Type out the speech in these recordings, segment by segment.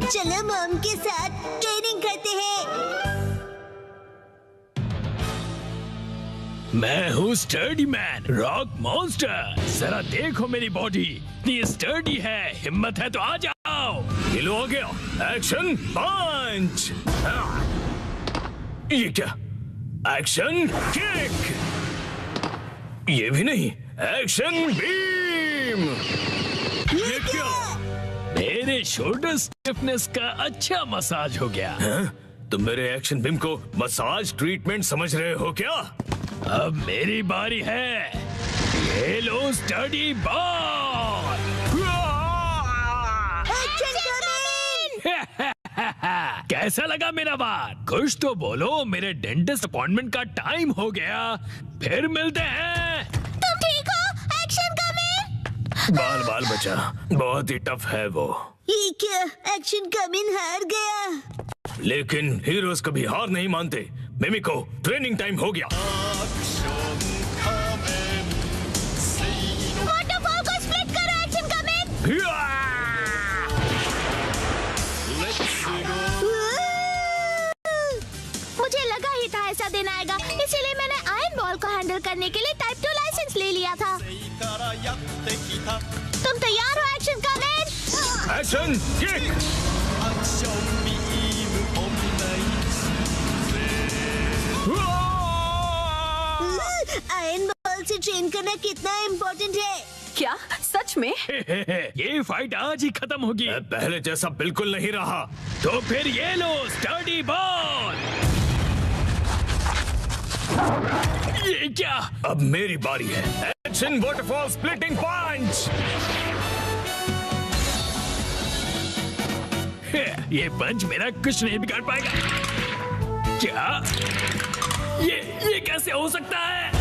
चलो मॉम के साथ ट्रेनिंग करते हैं। मैं हूँ स्टर्डी मैन, रॉक मॉन्स्टर। जरा देखो मेरी बॉडी इतनी स्टर्डी है, हिम्मत है तो आ जाओ। ये लो आ गया, एक्शन पंच। ये क्या, एक्शन किक। ये भी नहीं, एक्शन बीम। ये क्या, मेरे शोल्डर स्टिफनेस का अच्छा मसाज हो गया। तुम मेरे एक्शन बीम को मसाज ट्रीटमेंट समझ रहे हो क्या? अब मेरी बारी है, ये लो स्टडी बॉल। कैसा लगा मेरा बात? कुछ तो बोलो, मेरे डेंटिस्ट अपॉइंटमेंट का टाइम हो गया। फिर मिलते हैं। तुम ठीक हो? Action coming. बाल बाल बचा, बहुत ही टफ है वो। ये क्या, एक्शन कमिंग हार गया। लेकिन हीरोज कभी हार नहीं मानते। मिमिको, ट्रेनिंग टाइम हो गया। वाटरफॉल को स्प्लिट करो, एक्शन कमिंग। मुझे लगा ही था ऐसा दिन आएगा, इसीलिए मैंने आयरन बॉल को हैंडल करने के लिए टाइप 2 लाइसेंस ले लिया था। तुम तैयार हो action coming? Action kick. Iron ball से ट्रेन करना कितना इम्पोर्टेंट है। क्या सच में? ये फाइट आज ही खत्म होगी। पहले जैसा बिल्कुल नहीं रहा। तो फिर ये लो स्टडी बॉल। ये क्या, अब मेरी बारी है। एक्शन वाटरफॉल स्प्लिटिंग पंच। ये पंच मेरा कुछ नहीं बिगाड़ पाएगा। क्या ये कैसे हो सकता है?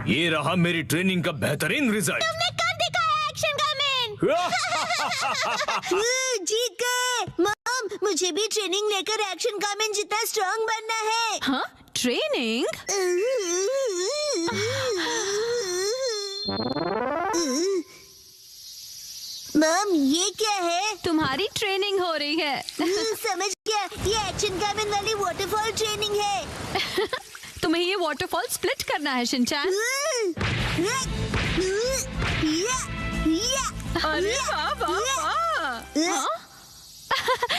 ये रहा मेरी ट्रेनिंग का बेहतरीन रिजल्ट। तुमने कर दिखाया एक्शन कमिंग। जीत गए। मॉम, मुझे भी ट्रेनिंग लेकर एक्शन कमिंग जितना स्ट्रांग बनना है। हाँ, ट्रेनिंग? मॉम, ये क्या है? तुम्हारी ट्रेनिंग हो रही है। समझ गया, ये एक्शन कमिंग वाली वाटरफॉल ट्रेनिंग है। तुम्हें ये वाटरफॉल स्प्लिट करना है शिनचैन। अरे वाह वाह वाह।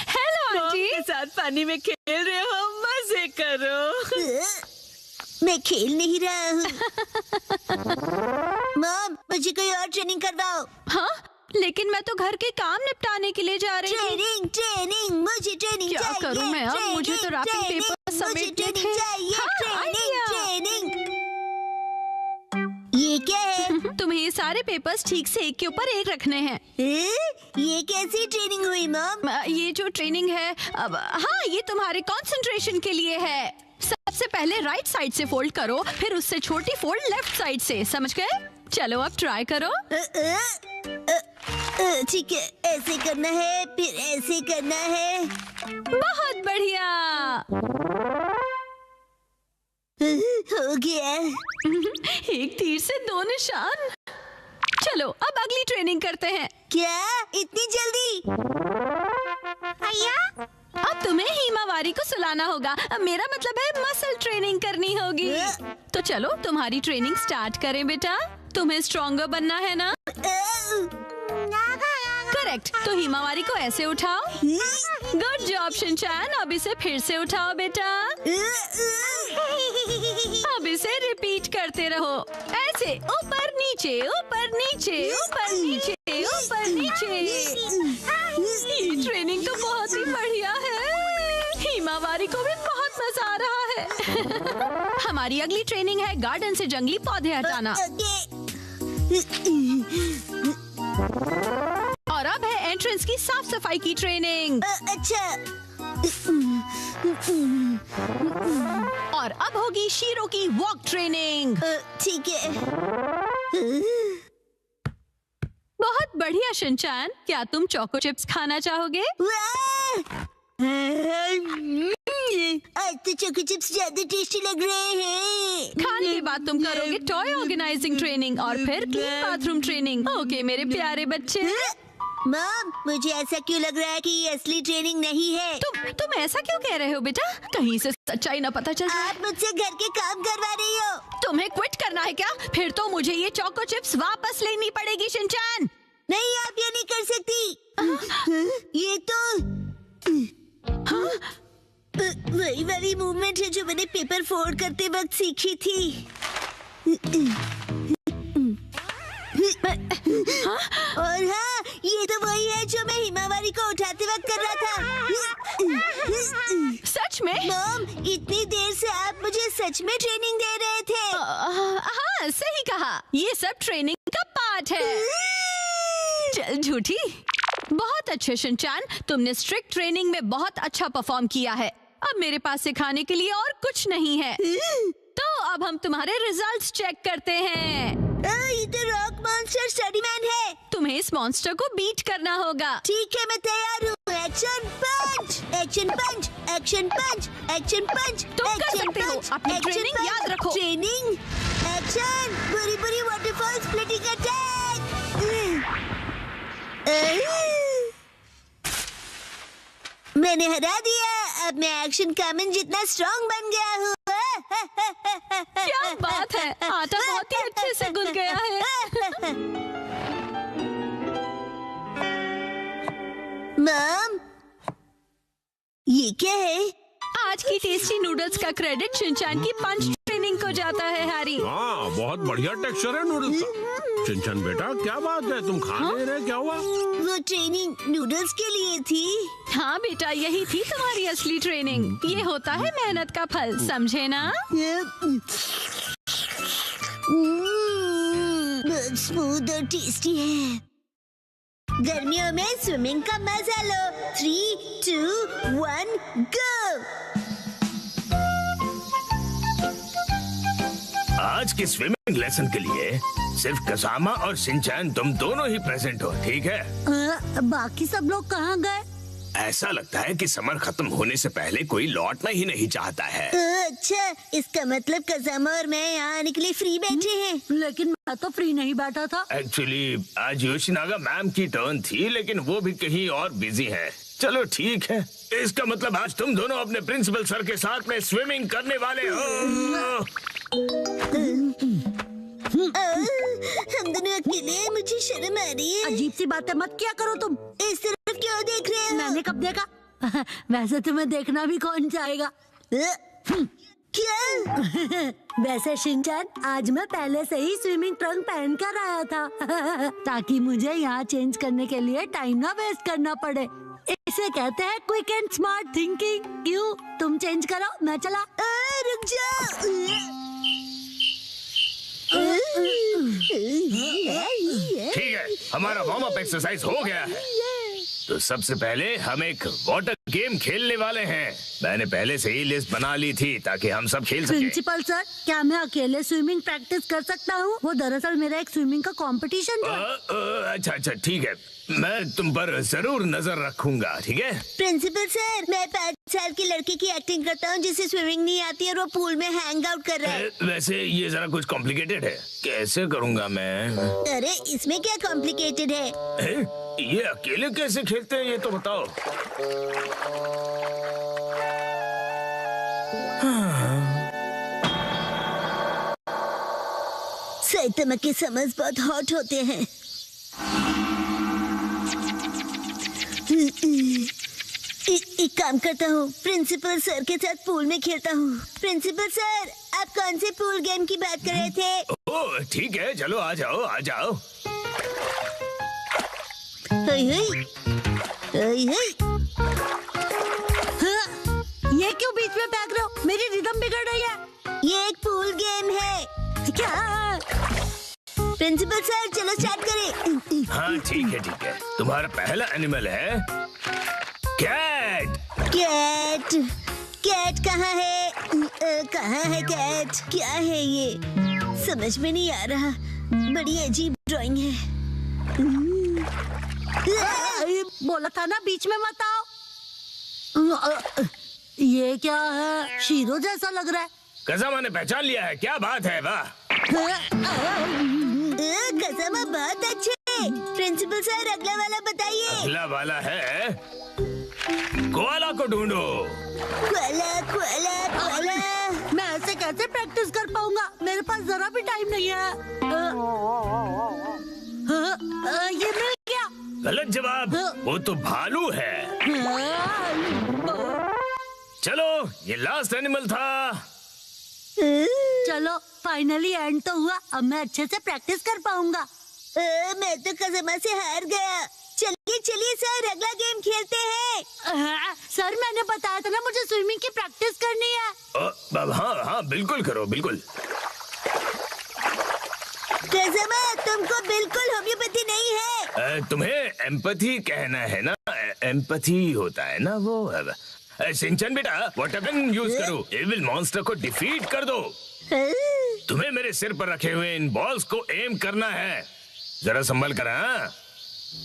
Hello aunty. के साथ पानी में खेल रहे हो, मजे करो। मैं खेल नहीं रहा हूँ। मॉम, मुझे कोई और ट्रेनिंग करवाओ। हाँ, लेकिन मैं तो घर के काम निपटाने के लिए जा रही हूँ। ट्रेनिंग ट्रेनिंग, मुझे ट्रेनिंग क्या चाहिए। करूँ मैं अब? मुझे तो रैपिंग ट्रेनिंग, पेपर मुझे समेटने ट्रेनिंग थे। चाहिए। हाँ, ट्रेनिंग आइडिया। ट्रेनिंग। ये क्या है? तुम्हें ये सारे पेपर्स ठीक से एक के ऊपर एक रखने हैं। ये कैसी ट्रेनिंग हुई मॉम? ये जो ट्रेनिंग है, अब हाँ, ये तुम्हारे कंसंट्रेशन के लिए है। सबसे पहले राइट साइड से फोल्ड करो, फिर उससे छोटी फोल्ड लेफ्ट साइड से। समझ गए? चलो अब ट्राई करो। ठीक है, ऐसे करना है, फिर ऐसे करना है। बहुत बढ़िया। हो गया। एक तीर से दो निशान। चलो अब अगली ट्रेनिंग करते हैं। क्या इतनी जल्दी? भैया, अब तुम्हें हिमावारी को सुलाना होगा। मेरा मतलब है मसल ट्रेनिंग करनी होगी। तो चलो तुम्हारी ट्रेनिंग स्टार्ट करें बेटा। तुम्हें स्ट्रॉन्गर बनना है ना? करेक्ट। तो हिमावारी को ऐसे उठाओ। Good job Shinchan. अब इसे फिर से उठाओ बेटा। अब इसे रिपीट करते रहो, ऐसे ऊपर नीचे ऊपर नीचे ऊपर नीचे ऊपर नीचे। ये ट्रेनिंग तो बहुत ही बढ़िया है। हिमावारी को भी बहुत मजा आ रहा है। हमारी अगली ट्रेनिंग है गार्डन से जंगली पौधे हटाना। और अब है एंट्रेंस की साफ सफाई की ट्रेनिंग। अच्छा। और अब होगी शीरो की वॉक ट्रेनिंग। ठीक है। बहुत बढ़िया शिनचैन। क्या तुम चोको चिप्स खाना चाहोगे? आज तो चोको चिप्स ज्यादा टेस्टी लग रहे हैं। खाने के बाद तुम करोगे टॉय ऑर्गेनाइजिंग ट्रेनिंग और फिर क्लीन बाथरूम ट्रेनिंग। ओके मेरे प्यारे बच्चे। मॉम, मुझे ऐसा क्यों लग रहा है कि ये असली ट्रेनिंग नहीं है? तुम ऐसा क्यों कह रहे हो बेटा? कहीं से सच्चाई ना पता चल जाए। आप मुझसे घर के काम करवा रही हो। तुम्हें क्विट करना है क्या? फिर तो मुझे ये चोको चिप्स वापस लेनी पड़ेगी शिनचैन। नहीं, आप ये नहीं कर सकती। ये तो वही वाली मूवमेंट है जो मैंने पेपर फोल्ड करते वक्त सीखी थी। और हाँ, ये तो वही है जो मैं हिमावारी को उठाते वक्त कर रहा था। सच में? मॉम, इतनी देर से आप मुझे सच में ट्रेनिंग दे रहे थे। हाँ, सही कहा। ये सब ट्रेनिंग का पार्ट है। चल झूठी। बहुत अच्छे शिनचैन, तुमने स्ट्रिक्ट ट्रेनिंग में बहुत अच्छा परफॉर्म किया है। अब मेरे पास सिखाने के लिए और कुछ नहीं है। तो अब हम तुम्हारे रिजल्ट्स चेक करते हैं। ये तो रॉक मॉन्स्टर स्टडी मैन है। तुम्हें इस मॉन्स्टर को बीट करना होगा। ठीक है, मैं तैयार हूँ। एक्शन पंच, एक्शन पंच, एक्शन पंच, एक्शन पंच। तुम कर सकते हो। अपनी ट्रेनिंग याद रखो। ट्रेनिंग, एक्शन, बुरी बुरी वाटरफॉल स्प्लिटिंग अटैक। मैंने हरा दिया। अब मैं एक्शन कामन जितना स्ट्रॉन्ग बन गया हूँ। क्या बात है, आटा बहुत ही अच्छे से गुल गया है। मॉम, ये क्या है? आज की टेस्टी नूडल्स का क्रेडिट शिनचैन की पंच ट्रेनिंग को जाता है हैरी। हाँ, बहुत बढ़िया टेक्सचर है नूडल्स का। शिनचैन बेटा, क्या बात है, तुम खा नहीं रहे? क्या हुआ? वो ट्रेनिंग नूडल्स के लिए थी। हाँ बेटा, यही थी तुम्हारी असली ट्रेनिंग। ये होता है मेहनत का फल, समझे ना? बहुत स्मूथ और टेस्टी है। गर्मियों में स्विमिंग का मजा लो। 3, 2, 1, गो। आज के स्विमिंग लेसन के लिए सिर्फ कसामा और शिनचैन तुम दोनों ही प्रेजेंट हो, ठीक है? बाकी सब लोग कहाँ गए? ऐसा लगता है कि समर खत्म होने से पहले कोई लौटना ही नहीं चाहता है। अच्छा, इसका मतलब कसामा और मैं यहाँ आने के लिए फ्री बैठे हैं। लेकिन मैं तो फ्री नहीं बैठा था। एक्चुअली आज योशिनागा मैम की टर्न थी, लेकिन वो भी कहीं और बिजी है। चलो ठीक है, इसका मतलब आज तुम दोनों अपने प्रिंसिपल सर के साथ में स्विमिंग करने वाले हो। हम दोनों अकेले हैं, मुझे शर्म आ रही है। अजीब सी बातें मत किया करो तुम। इस तरफ क्यों देख रहे हो? मैंने कब देखा? वैसे तुम्हें देखना भी कौन चाहेगा? क्या? वैसे शिनचैन, आज मैं पहले से ही स्विमिंग ट्रंक पहन कर आया था ताकि मुझे यहाँ चेंज करने के लिए टाइम ना वेस्ट करना पड़े। इसे कहते हैं क्विक एंड स्मार्ट थिंकिंग। क्यों, तुम चेंज करो, मैं चला। रुक जाओ। ठीक है, हमारा वार्म अप एक्सरसाइज हो गया है। तो सबसे पहले हम एक वाटर गेम खेलने वाले हैं। मैंने पहले से ही लिस्ट बना ली थी ताकि हम सब खेल सकें। प्रिंसिपल सर, क्या मैं अकेले स्विमिंग प्रैक्टिस कर सकता हूँ? वो दरअसल मेरा एक स्विमिंग का कंपटीशन था। अच्छा अच्छा, ठीक है, मैं तुम पर जरूर नजर रखूंगा, ठीक है? प्रिंसिपल सर, मैं 5 साल के लड़के की एक्टिंग करता हूँ जिसे स्विमिंग नहीं आती और वो पूल में हैंग आउट कर रहा है। वैसे ये जरा कुछ कॉम्प्लिकेटेड है, कैसे करूँगा मैं? अरे इसमें क्या कॉम्प्लिकेटेड है? ये अकेले कैसे खेलते हैं ये तो बताओ। साइतामा के समर्स बहुत हॉट होते हैं। एक काम करता हूँ, प्रिंसिपल सर के साथ पूल में खेलता हूँ। प्रिंसिपल सर, आप कौन से पूल गेम की बात कर रहे थे? ओह ठीक है, चलो आ जाओ आ जाओ। ये क्यों बीच में फेंक रहे हो? मेरी रिदम बिगड़ रही है। ये एक पूल गेम है। क्या? प्रिंसिपल सर, चलो स्टार्ट करें। हाँ ठीक है, तुम्हारा पहला एनिमल है कैट। कैट? कैट कहाँ है? कहाँ है कैट? क्या है ये? समझ में नहीं आ रहा। बड़ी अजीब ड्राइंग है। बोला था ना बीच में मत आओ। ये क्या है? शीरो जैसा लग रहा है। कसामा ने पहचान लिया है, क्या बात है? वाह, कसामा बहुत अच्छे प्रिंसिपल सर अगला वाला बताइए। अगला वाला है कोआला को ढूंढो। Cola Cola Cola. मैं ऐसे कैसे प्रैक्टिस कर पाऊंगा? मेरे पास जरा भी टाइम नहीं है। ये मिल गया। गलत जवाब, वो तो भालू है। चलो, ये लास्ट एनिमल था। चलो फाइनली एंड तो हुआ। अब मैं अच्छे से प्रैक्टिस कर पाऊंगा। मैं तो कसम से हार गया। चलिए चलिए सर अगला गेम खेलते हैं। सर मैंने बताया था ना मुझे स्विमिंग की प्रैक्टिस करनी है। हाँ हाँ बिल्कुल करो बिल्कुल। कसम तुमको बिल्कुल होम्योपैथी नहीं है। तुम्हें एम्पैथी कहना है ना? एम्पैथी होता है ना वो। शिनचैन बेटा वाटर गन यूज करो, एविल मॉन्स्टर को डिफीट कर दो। तुम्हें मेरे सिर पर रखे हुए इन बॉल्स को एम करना है। जरा संभल कर।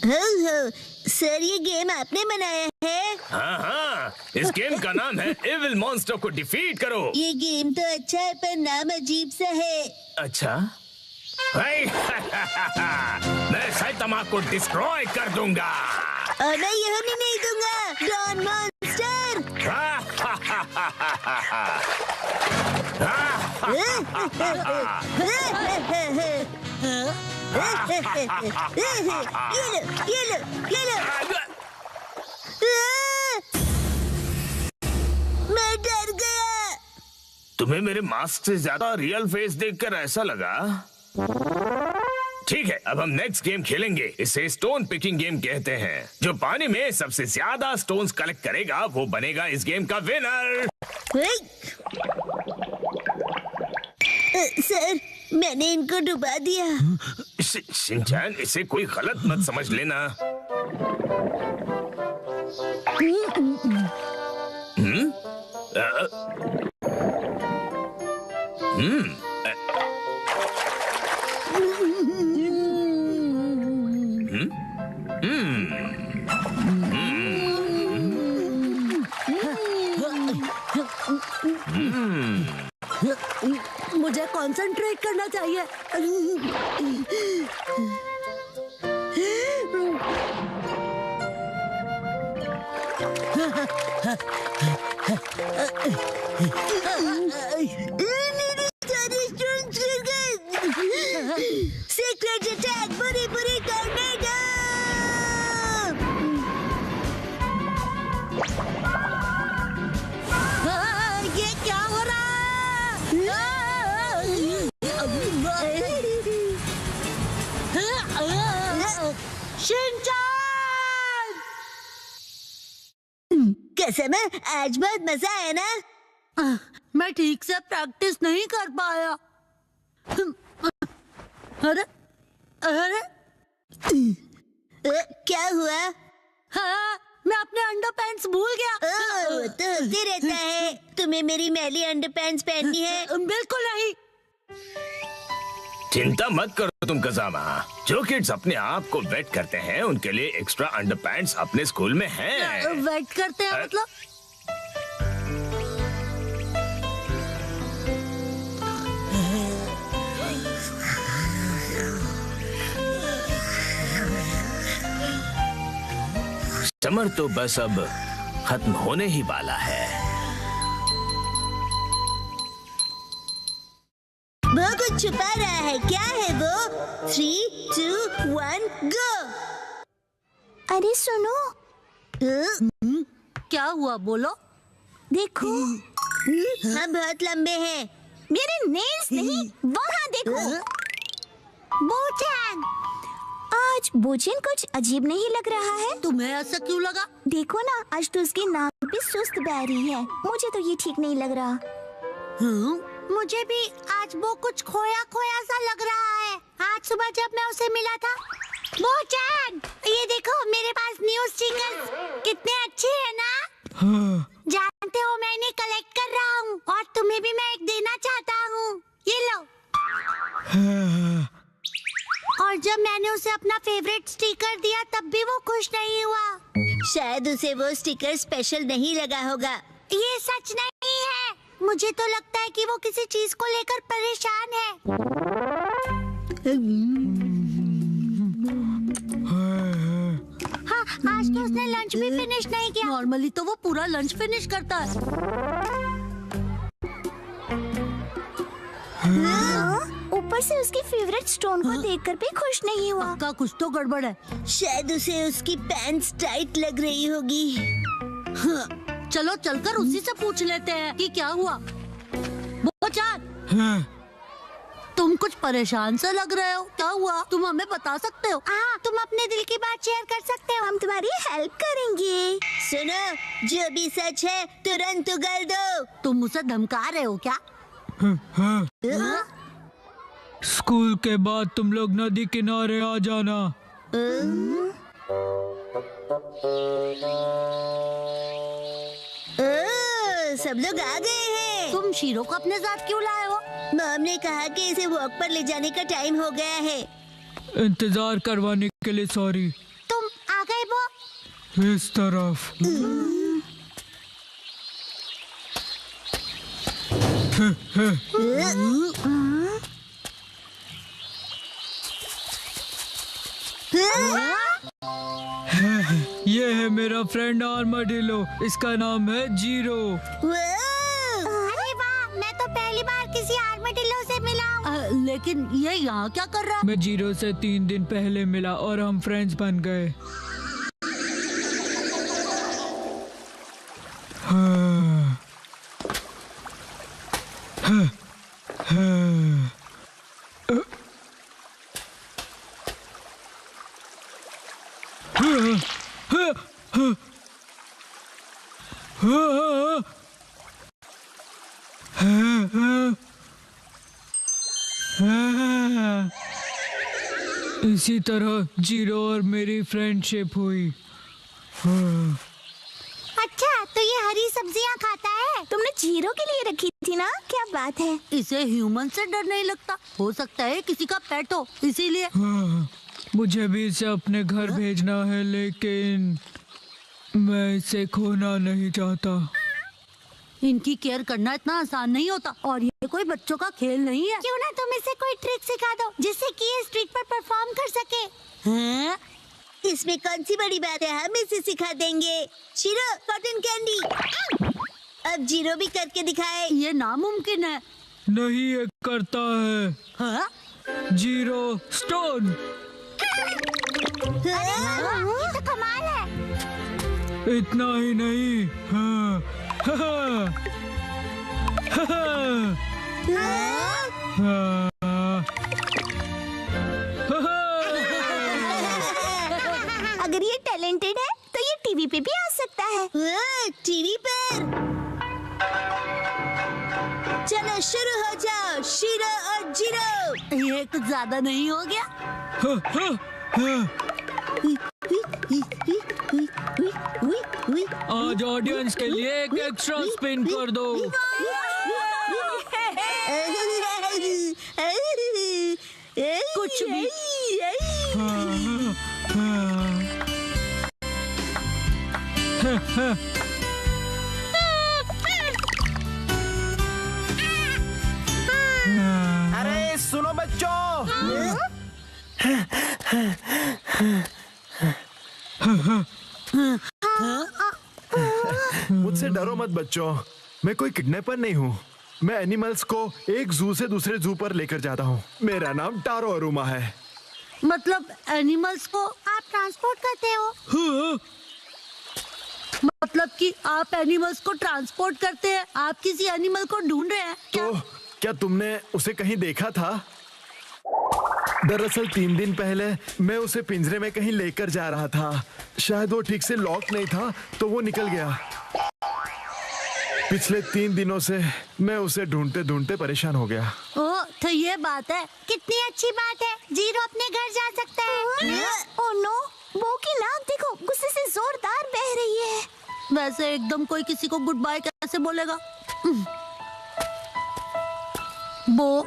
हो सर ये गेम आपने बनाया है? हाँ, इस गेम का नाम है एविल मॉन्स्टर को डिफीट करो। ये गेम तो अच्छा है पर नाम अजीब सा है। अच्छा मैं साइतामा को डिस्ट्रॉय कर दूंगा और मैं ये होने नहीं दूंगा। Don monster. ये लो। मैं डर गया। तुम्हें मेरे मास्क से ज्यादा रियल फेस देखकर ऐसा लगा? ठीक है, अब हम नेक्स्ट गेम खेलेंगे। इसे स्टोन पिकिंग गेम कहते हैं। जो पानी में सबसे ज्यादा स्टोन्स कलेक्ट करेगा वो बनेगा इस गेम का विनर। सर मैंने इनको डुबा दिया। शिनचैन इसे कोई गलत मत समझ लेना। मुझे कंसंट्रेट करना चाहिए। सीक्रेट अटैक बुरी करने दो। ये क्या हो रहा है? शिनचैन! कसम है आज बहुत मजा आया ना। मैं ठीक से प्रैक्टिस नहीं कर पाया। अरे क्या हुआ? हाँ, मैं अपने अंडरपैंट्स भूल गया। वो तो होते रहता है। तुम्हें मेरी मैली अंडरपैंट्स पहननी है? बिल्कुल नहीं। चिंता मत करो तुम कजामा। जो किड्स अपने आप को वेट करते हैं उनके लिए एक्स्ट्रा अंडरपैंट्स अपने स्कूल में हैं। वेट करते हैं मतलब? समर तो बस अब खत्म होने ही वाला है। वो कुछ छुपा रहा है। क्या है वो? 3, 2, 1 गो। अरे सुनो, क्या हुआ बोलो? देखो हम बहुत लंबे हैं। मेरे नेल्स नहीं, वहाँ देखो। बोचैन, आज बोचैन कुछ अजीब नहीं लग रहा है। तुम्हें ऐसा क्यों लगा? देखो ना, आज तो उसकी नाक पे सुस्त बह रही है। मुझे तो ये ठीक नहीं लग रहा। मुझे भी आज वो कुछ खोया खोया सा लग रहा है। आज सुबह जब मैं उसे मिला था। बोचैन, ये देखो मेरे पास न्यूज़ जिंगल्स कितने अच्छे हैं ना? जानते हो मैं इन्हें कलेक्ट कर रहा हूँ और तुम्हें भी मैं एक देना चाहता हूँ। ये लो। और जब मैंने उसे अपना फेवरेट स्टिकर दिया तब भी वो खुश नहीं हुआ। शायद उसे वो स्टिकर स्पेशल नहीं लगा होगा। ये सच नहीं है। मुझे तो लगता है कि वो किसी चीज को लेकर परेशान है। आज तो उसने लंच भी फिनिश नहीं किया। नॉर्मली तो वो पूरा लंच फिनिश करता है। ऊपर से उसकी फेवरेट स्टोन को देखकर भी खुश नहीं हुआ। पक्का कुछ तो गड़बड़ है। शायद उसे उसकी पैंट्स टाइट लग रही होगी। चलो चलकर उसी से पूछ लेते हैं कि क्या हुआ। वो चार, तुम कुछ परेशान से लग रहे हो, क्या हुआ? तुम हमें बता सकते हो? हाँ, तुम अपने दिल की बात शेयर कर सकते हो, हम तुम्हारी हेल्प करेंगे। सुनो, जो भी सच है तुरंत उगल दो। तुम उसे धमका रहे हो क्या? स्कूल के बाद तुम लोग नदी किनारे आ जाना। सब लोग आ गए हैं। तुम शीरो को अपने साथ क्यों लाए हो? मॉम ने कहा कि इसे वॉक पर ले जाने का टाइम हो गया है। इंतजार करवाने के लिए सॉरी। तुम आ गए वो? इस तरफ। ये है मेरा फ्रेंड आर्माडिलो, इसका नाम है जीरो। अरे वाह, मैं तो पहली बार किसी आर्माडिलो से मिला हूँ। लेकिन ये यहाँ क्या कर रहा है? मैं जीरो से 3 दिन पहले मिला और हम फ्रेंड्स बन गए। इसी तरह जीरो और मेरी फ्रेंडशिप हुई। अच्छा, तो ये हरी सब्जियाँ खाता है? तुमने जीरो के लिए रखी थी ना? क्या बात है। इसे ह्यूमन से डर नहीं लगता। हो सकता है किसी का पेट हो, इसीलिए। मुझे भी इसे अपने घर भेजना है, लेकिन मैं इसे खोना नहीं चाहता। इनकी केयर करना इतना आसान नहीं होता और ये कोई बच्चों का खेल नहीं है। क्यों ना तुम इसे कोई ट्रिक सिखा दो जिससे कि ये स्ट्रीट पर परफॉर्म कर सके। हैं? इसमें कौन सी बड़ी बात है, हम इसे सिखा देंगे। Shero, cotton candy. अब जीरो भी करके दिखाए। ये नामुमकिन है। नहीं, ये करता है। हाँ? Zero stone. ये तो कमाल है। इतना ही नहीं। हाँ। अगर ये टैलेंटेड है तो ये टीवी पे भी आ सकता है। टीवी पर। चलो शुरू हो जाओ, शीरो और जीरो। ये कुछ ज्यादा नहीं हो गया? आज ऑडियंस के लिए एक एक्स्ट्रा स्पिन कर दो। कुछ भी। अरे सुनो बच्चों, मुझसे डरो मत बच्चों, मैं कोई किडनैपर नहीं हूँ। मैं एनिमल्स को एक जू से दूसरे जू पर लेकर जाता हूँ। मेरा नाम टारो अरुमा है। मतलब एनिमल्स को आप ट्रांसपोर्ट करते हो? मतलब कि आप एनिमल्स को ट्रांसपोर्ट करते हैं? आप किसी एनिमल को ढूंढ रहे हैं क्या? तो क्या तुमने उसे कहीं देखा था? दरअसल 3 दिन पहले मैं उसे पिंजरे में कहीं लेकर जा रहा था। शायद वो ठीक से लॉक नहीं था तो वो निकल गया। पिछले 3 दिनों से मैं उसे ढूंढते ढूंढते परेशान हो गया। ओह, तो ये बात है। कितनी अच्छी बात है, जीरो अपने घर जा सकता है। ओह नो, बो की नाक देखो, गुस्से से जोरदार बह रही है। वैसे एकदम कोई किसी को गुड बाय कैसे बोलेगा? बो,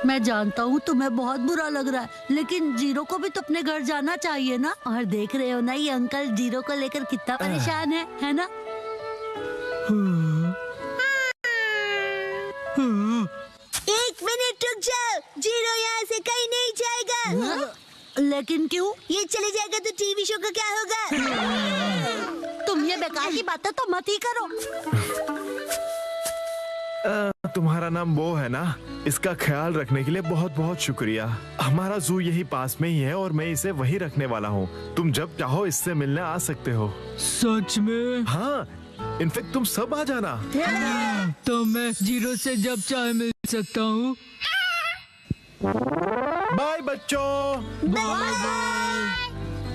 मैं जानता हूँ तुम्हें बहुत बुरा लग रहा है, लेकिन जीरो को भी तो अपने घर जाना चाहिए ना। और देख रहे हो ना ये अंकल जीरो को लेकर कितना परेशान है ना? 1 मिनट रुक जाओ, जीरो यहाँ से कहीं नहीं जाएगा। लेकिन क्यों? ये चले जाएगा तो टीवी शो का क्या होगा? बेकार की बातें तो मत ही करो। तुम्हारा नाम वो है ना? इसका ख्याल रखने के लिए बहुत बहुत शुक्रिया। हमारा जू यही पास में ही है और मैं इसे वही रखने वाला हूँ। तुम जब चाहो इससे मिलने आ सकते हो। सच में? हाँ, इनफेक्ट तुम सब आ जाना। तो मैं जीरो से जब चाहे मिल सकता हूँ। बाय बच्चों।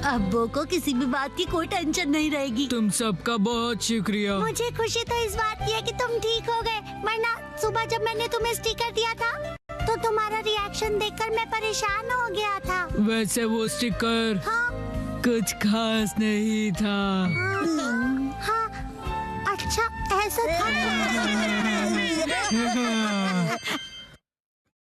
अब वो को किसी भी बात की कोई टेंशन नहीं रहेगी। तुम सबका बहुत शुक्रिया। मुझे खुशी तो इस बात की है कि तुम ठीक हो गए, वरना सुबह जब मैंने तुम्हें स्टिकर दिया था तो तुम्हारा रिएक्शन देखकर मैं परेशान हो गया था। वैसे वो स्टिकर हाँ, कुछ खास नहीं था। हाँ, अच्छा ऐसा था।